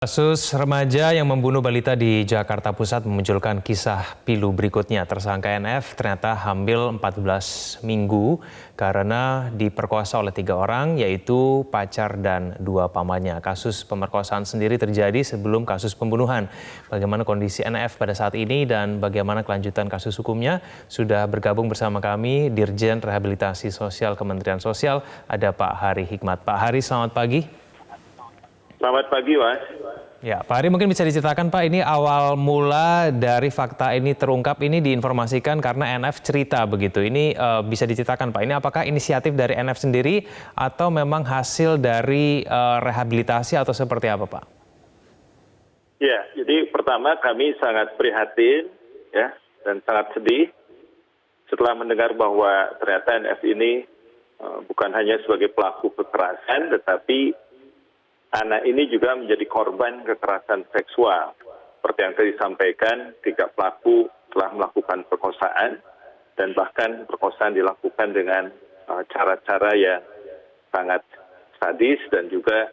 Kasus remaja yang membunuh balita di Jakarta Pusat memunculkan kisah pilu berikutnya. Tersangka NF ternyata hamil 14 minggu karena diperkosa oleh 3 orang, yaitu pacar dan 2 pamannya. Kasus pemerkosaan sendiri terjadi sebelum kasus pembunuhan. Bagaimana kondisi NF pada saat ini dan bagaimana kelanjutan kasus hukumnya? Sudah bergabung bersama kami Dirjen Rehabilitasi Sosial Kementerian Sosial, ada Pak Hari Hikmat. Pak Hari, selamat pagi. Selamat pagi, Mas. Ya, Pak Hari, mungkin bisa diceritakan Pak, ini awal mula dari fakta ini terungkap ini diinformasikan karena NF cerita begitu. Ini bisa diceritakan Pak, ini apakah inisiatif dari NF sendiri atau memang hasil dari rehabilitasi atau seperti apa Pak? Ya, jadi pertama kami sangat prihatin ya dan sangat sedih setelah mendengar bahwa ternyata NF ini bukan hanya sebagai pelaku kekerasan, tetapi anak ini juga menjadi korban kekerasan seksual. Seperti yang tadi disampaikan, 3 pelaku telah melakukan perkosaan dan bahkan perkosaan dilakukan dengan cara-cara yang sangat sadis dan juga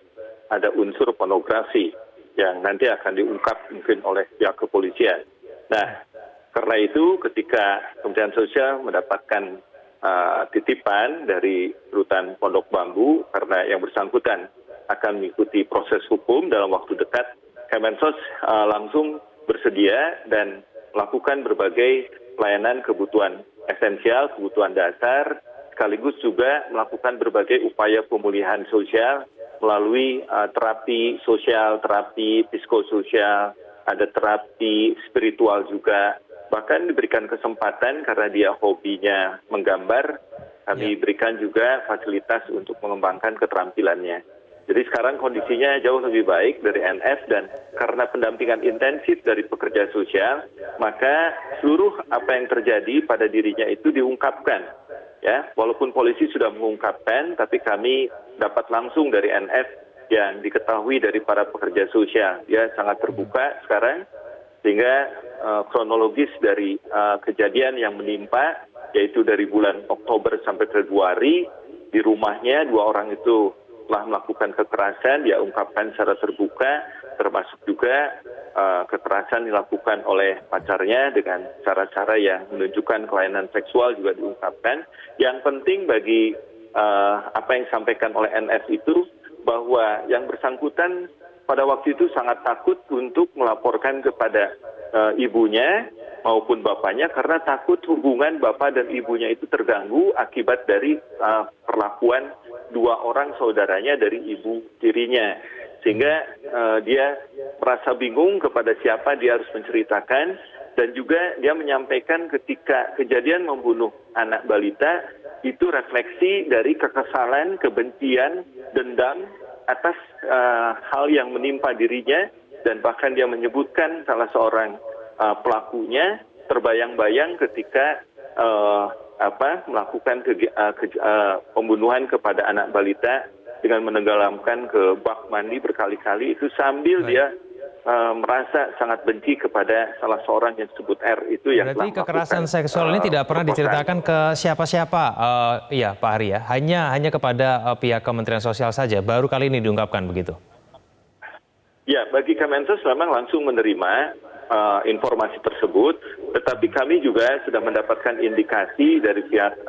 ada unsur pornografi yang nanti akan diungkap mungkin oleh pihak kepolisian. Nah, karena itu ketika Kementerian Sosial mendapatkan titipan dari Rutan Pondok Bambu karena yang bersangkutan akan mengikuti proses hukum dalam waktu dekat, Kemensos langsung bersedia dan melakukan berbagai pelayanan kebutuhan esensial, kebutuhan dasar, sekaligus juga melakukan berbagai upaya pemulihan sosial melalui terapi sosial, terapi psikososial, ada terapi spiritual juga. Bahkan diberikan kesempatan karena dia hobinya menggambar, kami berikan juga fasilitas untuk mengembangkan keterampilannya. Jadi sekarang kondisinya jauh lebih baik dari NF dan karena pendampingan intensif dari pekerja sosial, maka seluruh apa yang terjadi pada dirinya itu diungkapkan. Ya, walaupun polisi sudah mengungkapkan, tapi kami dapat langsung dari NF yang diketahui dari para pekerja sosial. Dia sangat terbuka sekarang, sehingga kronologis dari kejadian yang menimpa, yaitu dari bulan Oktober sampai Februari, di rumahnya 2 orang itu telah melakukan kekerasan, dia ungkapkan secara terbuka, termasuk juga kekerasan dilakukan oleh pacarnya dengan cara-cara yang menunjukkan kelainan seksual juga diungkapkan. Yang penting bagi apa yang disampaikan oleh NF itu, bahwa yang bersangkutan pada waktu itu sangat takut untuk melaporkan kepada ibunya maupun bapaknya karena takut hubungan bapak dan ibunya itu terganggu akibat dari perlakuan 2 orang saudaranya dari ibu tirinya. Sehingga dia merasa bingung kepada siapa dia harus menceritakan, dan juga dia menyampaikan ketika kejadian membunuh anak balita itu refleksi dari kekesalan, kebencian, dendam atas hal yang menimpa dirinya, dan bahkan dia menyebutkan salah seorang pelakunya terbayang-bayang ketika melakukan pembunuhan kepada anak balita dengan menenggelamkan ke bak mandi berkali-kali, itu sambil dia merasa sangat benci kepada salah seorang yang disebut R itu yang berarti kekerasan seksual ini tidak pernah diceritakan ke siapa-siapa, ya Pak Hari ya, hanya kepada pihak Kementerian Sosial saja, baru kali ini diungkapkan begitu? Ya, bagi Kemensos memang langsung menerima informasi tersebut, tetapi kami juga sudah mendapatkan indikasi dari pihak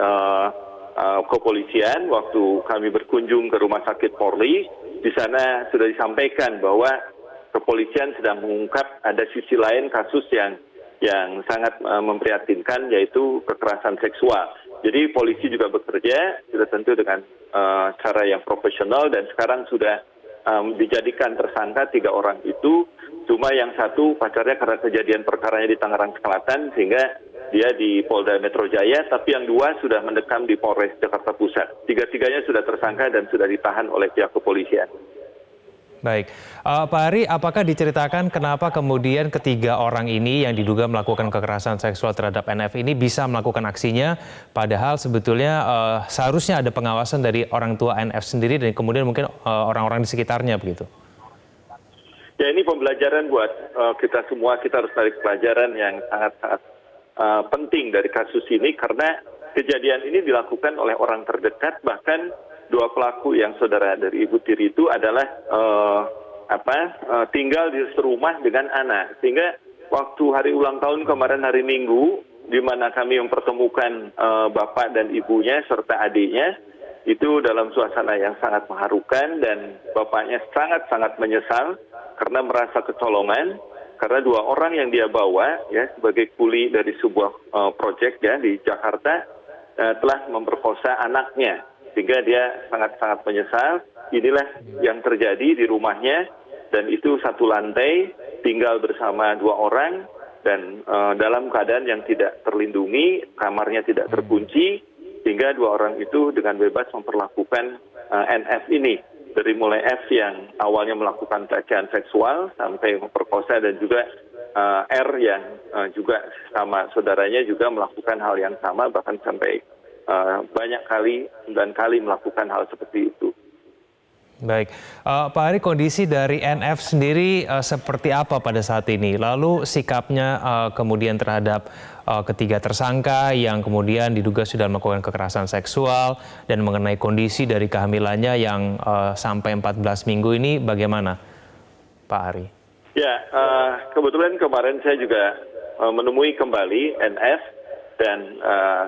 kepolisian waktu kami berkunjung ke Rumah Sakit Polri. Di sana sudah disampaikan bahwa kepolisian sedang mengungkap ada sisi lain kasus yang sangat memprihatinkan, yaitu kekerasan seksual. Jadi polisi juga bekerja sudah tentu dengan cara yang profesional, dan sekarang sudah dijadikan tersangka 3 orang itu. Cuma yang satu pacarnya karena kejadian perkaranya di Tangerang Selatan sehingga dia di Polda Metro Jaya, tapi yang 2 sudah mendekam di Polres Jakarta Pusat. 3-tiganya sudah tersangka dan sudah ditahan oleh pihak kepolisian. Baik, Pak Hari, apakah diceritakan kenapa kemudian ketiga orang ini yang diduga melakukan kekerasan seksual terhadap NF ini bisa melakukan aksinya, padahal sebetulnya seharusnya ada pengawasan dari orang tua NF sendiri dan kemudian mungkin orang-orang di sekitarnya begitu? Ya, ini pembelajaran buat kita semua. Kita harus tarik pelajaran yang sangat-sangat penting dari kasus ini, karena kejadian ini dilakukan oleh orang terdekat, bahkan 2 pelaku yang saudara dari ibu tiri itu adalah tinggal di serumah dengan anak. Sehingga waktu hari ulang tahun kemarin hari Minggu, di mana kami mempertemukan bapak dan ibunya serta adiknya, itu dalam suasana yang sangat mengharukan, dan bapaknya sangat-sangat menyesal karena merasa kecolongan, karena 2 orang yang dia bawa ya sebagai kuli dari sebuah proyek ya di Jakarta telah memperkosa anaknya, sehingga dia sangat-sangat menyesal. Inilah yang terjadi di rumahnya, dan itu satu lantai, tinggal bersama 2 orang, dan dalam keadaan yang tidak terlindungi, kamarnya tidak terkunci, sehingga 2 orang itu dengan bebas memperlakukan NF ini. Dari mulai F yang awalnya melakukan pelecehan seksual sampai memperkosa, dan juga R yang juga sama saudaranya juga melakukan hal yang sama, bahkan sampai banyak kali, 9 kali melakukan hal seperti itu. Baik, Pak Ari, kondisi dari NF sendiri seperti apa pada saat ini? Lalu sikapnya kemudian terhadap ketiga tersangka yang kemudian diduga sudah melakukan kekerasan seksual, dan mengenai kondisi dari kehamilannya yang sampai 14 minggu ini bagaimana, Pak Ari? Ya, kebetulan kemarin saya juga menemui kembali NF dan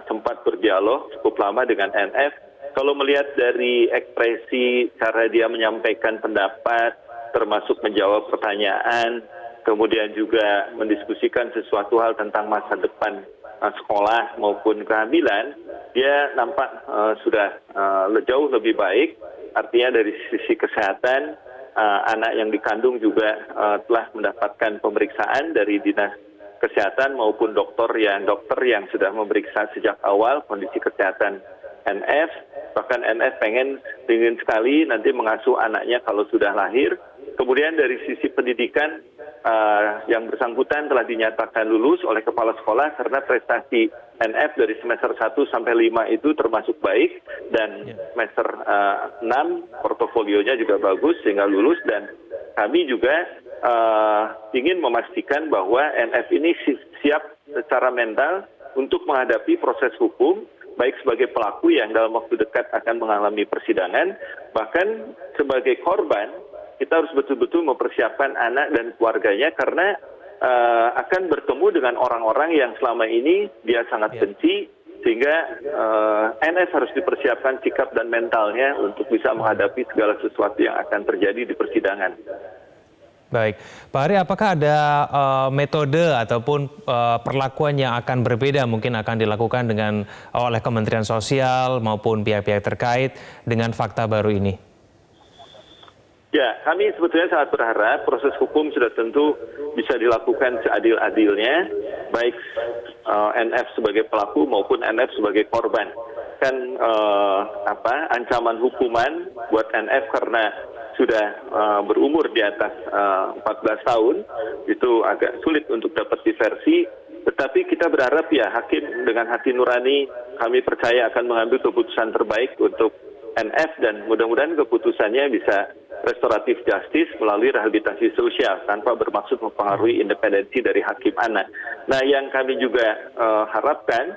sempat berdialog cukup lama dengan NF. Kalau melihat dari ekspresi, cara dia menyampaikan pendapat, termasuk menjawab pertanyaan, kemudian juga mendiskusikan sesuatu hal tentang masa depan sekolah maupun kehamilan, dia nampak sudah jauh lebih baik. Artinya dari sisi kesehatan, anak yang dikandung juga telah mendapatkan pemeriksaan dari dinas kesehatan maupun dokter yang sudah memeriksa sejak awal kondisi kesehatan NF. Bahkan NF ingin sekali nanti mengasuh anaknya kalau sudah lahir. Kemudian dari sisi pendidikan, yang bersangkutan telah dinyatakan lulus oleh kepala sekolah karena prestasi NF dari semester 1 sampai 5 itu termasuk baik, dan semester 6 portofolionya juga bagus sehingga lulus. Dan kami juga ingin memastikan bahwa NF ini siap secara mental untuk menghadapi proses hukum, baik sebagai pelaku yang dalam waktu dekat akan mengalami persidangan, bahkan sebagai korban. Kita harus betul-betul mempersiapkan anak dan keluarganya, karena akan bertemu dengan orang-orang yang selama ini dia sangat benci, sehingga NF harus dipersiapkan sikap dan mentalnya untuk bisa menghadapi segala sesuatu yang akan terjadi di persidangan. Baik, Pak Ari, apakah ada metode ataupun perlakuan yang akan berbeda mungkin akan dilakukan oleh Kementerian Sosial maupun pihak-pihak terkait dengan fakta baru ini? Ya, kami sebetulnya sangat berharap proses hukum sudah tentu bisa dilakukan seadil-adilnya, baik NF sebagai pelaku maupun NF sebagai korban. Kan ancaman hukuman buat NF karena sudah berumur di atas 14 tahun, itu agak sulit untuk dapat diversi. Tetapi kita berharap ya hakim dengan hati nurani, kami percaya akan mengambil keputusan terbaik untuk NF, dan mudah-mudahan keputusannya bisa restoratif justice melalui rehabilitasi sosial tanpa bermaksud mempengaruhi independensi dari hakim anak. Nah, yang kami juga harapkan,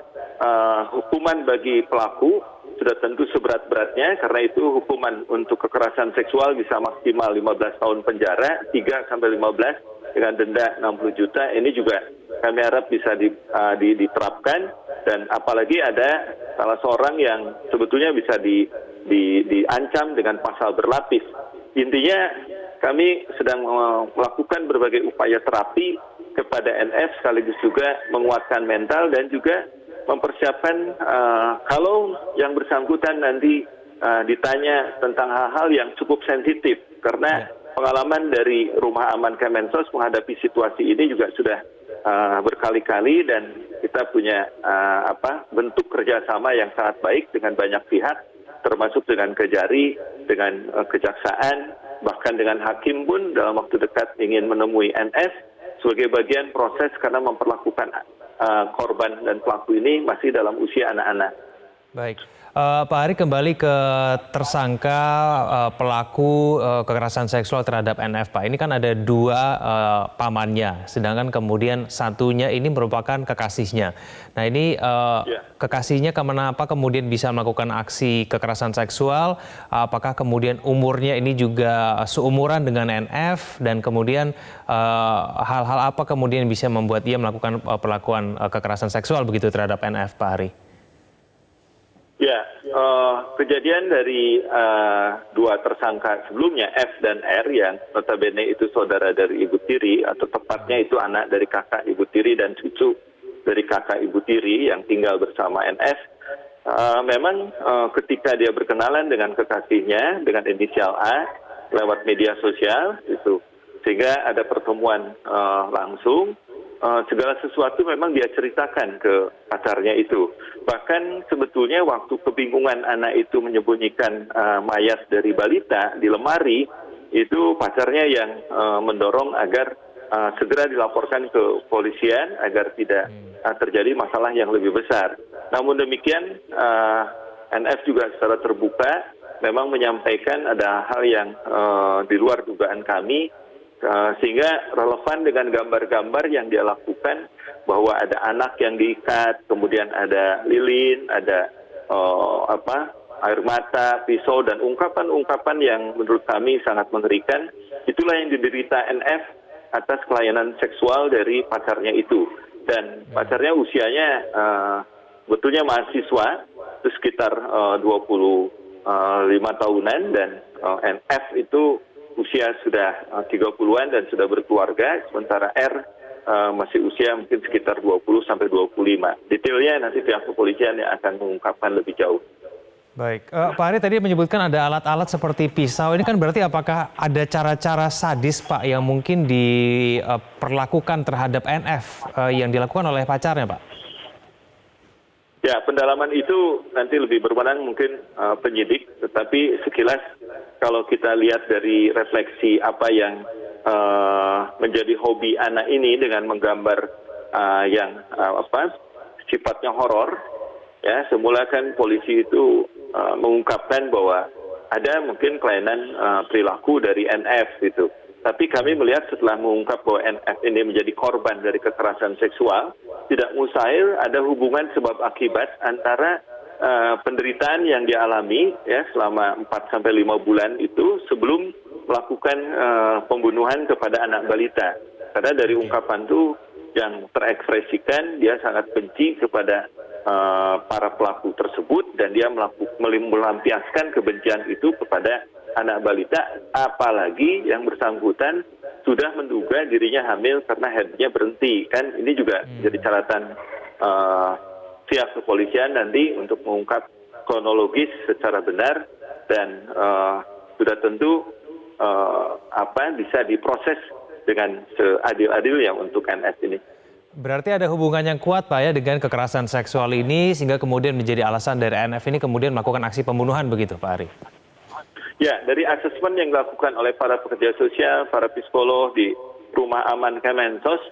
hukuman bagi pelaku sudah tentu seberat-beratnya, karena itu hukuman untuk kekerasan seksual bisa maksimal 15 tahun penjara, 3-15 dengan denda 60 juta. Ini juga kami harap bisa diterapkan, dan apalagi ada salah seorang yang sebetulnya bisa diancam dengan pasal berlapis. Intinya kami sedang melakukan berbagai upaya terapi kepada NF, sekaligus juga menguatkan mental dan juga mempersiapkan kalau yang bersangkutan nanti ditanya tentang hal-hal yang cukup sensitif, karena pengalaman dari Rumah Aman Kemensos menghadapi situasi ini juga sudah berkali-kali, dan kita punya bentuk kerjasama yang sangat baik dengan banyak pihak, termasuk dengan Kejari, dengan Kejaksaan, bahkan dengan hakim pun dalam waktu dekat ingin menemui NF sebagai bagian proses, karena memperlakukan korban dan pelaku ini masih dalam usia anak-anak. Baik, Pak Hari, kembali ke tersangka pelaku kekerasan seksual terhadap NF, Pak. Ini kan ada dua pamannya, sedangkan kemudian satunya ini merupakan kekasihnya. Nah ini kekasihnya kenapa kemudian bisa melakukan aksi kekerasan seksual? Apakah kemudian umurnya ini juga seumuran dengan NF? Dan kemudian hal-hal apa kemudian bisa membuat ia melakukan perlakuan kekerasan seksual begitu terhadap NF, Pak Hari? Ya, kejadian dari dua tersangka sebelumnya, F dan R, yang notabene itu saudara dari ibu tiri, atau tepatnya itu anak dari kakak ibu tiri dan cucu dari kakak ibu tiri yang tinggal bersama NF. Memang ketika dia berkenalan dengan kekasihnya dengan inisial A lewat media sosial, itu sehingga ada pertemuan langsung. Segala sesuatu memang dia ceritakan ke pacarnya itu. Bahkan sebetulnya waktu kebingungan anak itu menyembunyikan mayat dari balita di lemari, itu pacarnya yang mendorong agar segera dilaporkan ke polisian agar tidak terjadi masalah yang lebih besar. Namun demikian, NF juga secara terbuka memang menyampaikan ada hal yang di luar dugaan kami, sehingga relevan dengan gambar-gambar yang dia lakukan, bahwa ada anak yang diikat, kemudian ada lilin, ada air mata, pisau, dan ungkapan-ungkapan yang menurut kami sangat mengerikan. Itulah yang diderita NF atas kelainan seksual dari pacarnya itu. Dan pacarnya usianya betulnya mahasiswa, itu sekitar 25 tahunan, dan NF itu usia sudah 30-an dan sudah berkeluarga, sementara R masih usia mungkin sekitar 20-25. Detailnya nanti pihak kepolisian yang akan mengungkapkan lebih jauh. Baik, Pak Hari tadi menyebutkan ada alat-alat seperti pisau. Ini kan berarti apakah ada cara-cara sadis, Pak, yang mungkin diperlakukan terhadap NF yang dilakukan oleh pacarnya, Pak? Ya, pendalaman itu nanti lebih berwenang mungkin penyidik, tetapi sekilas kalau kita lihat dari refleksi apa yang menjadi hobi anak ini dengan menggambar yang sifatnya horor, ya, semula kan polisi itu mengungkapkan bahwa ada mungkin kelainan perilaku dari NF gitu. Tapi kami melihat setelah mengungkap bahwa NF ini menjadi korban dari kekerasan seksual, tidak mustahil ada hubungan sebab akibat antara penderitaan yang dialami ya selama 4-5 bulan itu sebelum melakukan pembunuhan kepada anak balita. Karena dari ungkapan itu yang terekspresikan dia sangat benci kepada para pelaku tersebut, dan dia melampiaskan kebencian itu kepada anak balita, apalagi yang bersangkutan sudah menduga dirinya hamil karena headnya berhenti. Kan ini juga jadi catatan pihak kepolisian nanti untuk mengungkap kronologis secara benar, dan sudah tentu bisa diproses dengan seadil-adilnya untuk NF ini. Berarti ada hubungan yang kuat, Pak, ya, dengan kekerasan seksual ini sehingga kemudian menjadi alasan dari NF ini kemudian melakukan aksi pembunuhan begitu, Pak Hari? Ya, dari asesmen yang dilakukan oleh para pekerja sosial, para psikolog di Rumah Aman Kemensos,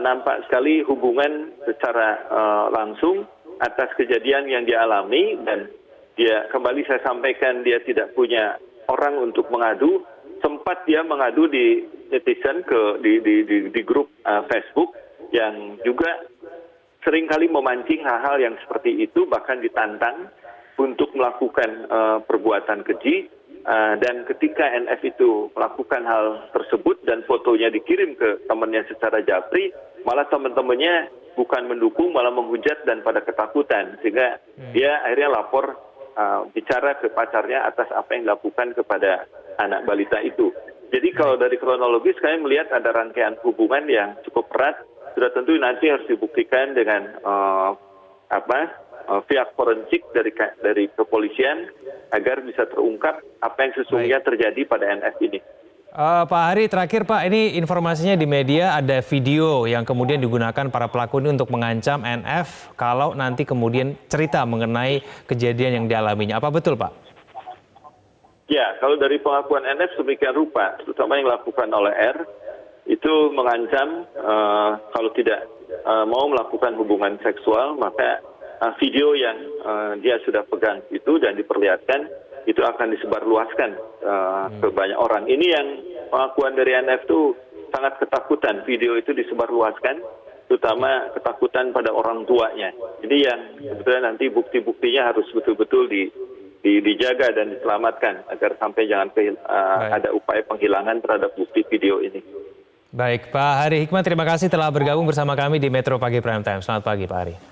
nampak sekali hubungan secara langsung atas kejadian yang dialami, dan dia kembali saya sampaikan dia tidak punya orang untuk mengadu. Sempat dia mengadu di netizen di grup Facebook yang juga seringkali memancing hal-hal yang seperti itu, bahkan ditantang untuk melakukan perbuatan keji. Dan ketika NF itu melakukan hal tersebut dan fotonya dikirim ke temannya secara japri, malah teman-temannya bukan mendukung, malah menghujat dan pada ketakutan, sehingga dia akhirnya lapor bicara ke pacarnya atas apa yang dilakukan kepada anak balita itu. Jadi kalau dari kronologis kami melihat ada rangkaian hubungan yang cukup erat, sudah tentu nanti harus dibuktikan dengan pihak forensik dari kepolisian agar bisa terungkap apa yang sesungguhnya terjadi pada NF ini. Pak Hari, terakhir Pak, ini informasinya di media ada video yang kemudian digunakan para pelaku ini untuk mengancam NF kalau nanti kemudian cerita mengenai kejadian yang dialaminya. Apa betul, Pak? Ya, kalau dari pengakuan NF sedemikian rupa, terutama yang dilakukan oleh R, itu mengancam kalau tidak mau melakukan hubungan seksual, maka video yang dia sudah pegang itu dan diperlihatkan, itu akan disebarluaskan ke banyak orang. Ini yang pengakuan dari NF itu sangat ketakutan, video itu disebarluaskan, terutama ketakutan pada orang tuanya. Jadi yang sebetulnya nanti bukti-buktinya harus betul-betul dijaga dan diselamatkan agar sampai jangan ada upaya penghilangan terhadap bukti video ini. Baik, Pak Hari Hikmat, terima kasih telah bergabung bersama kami di Metro Pagi Prime Time. Selamat pagi, Pak Hari.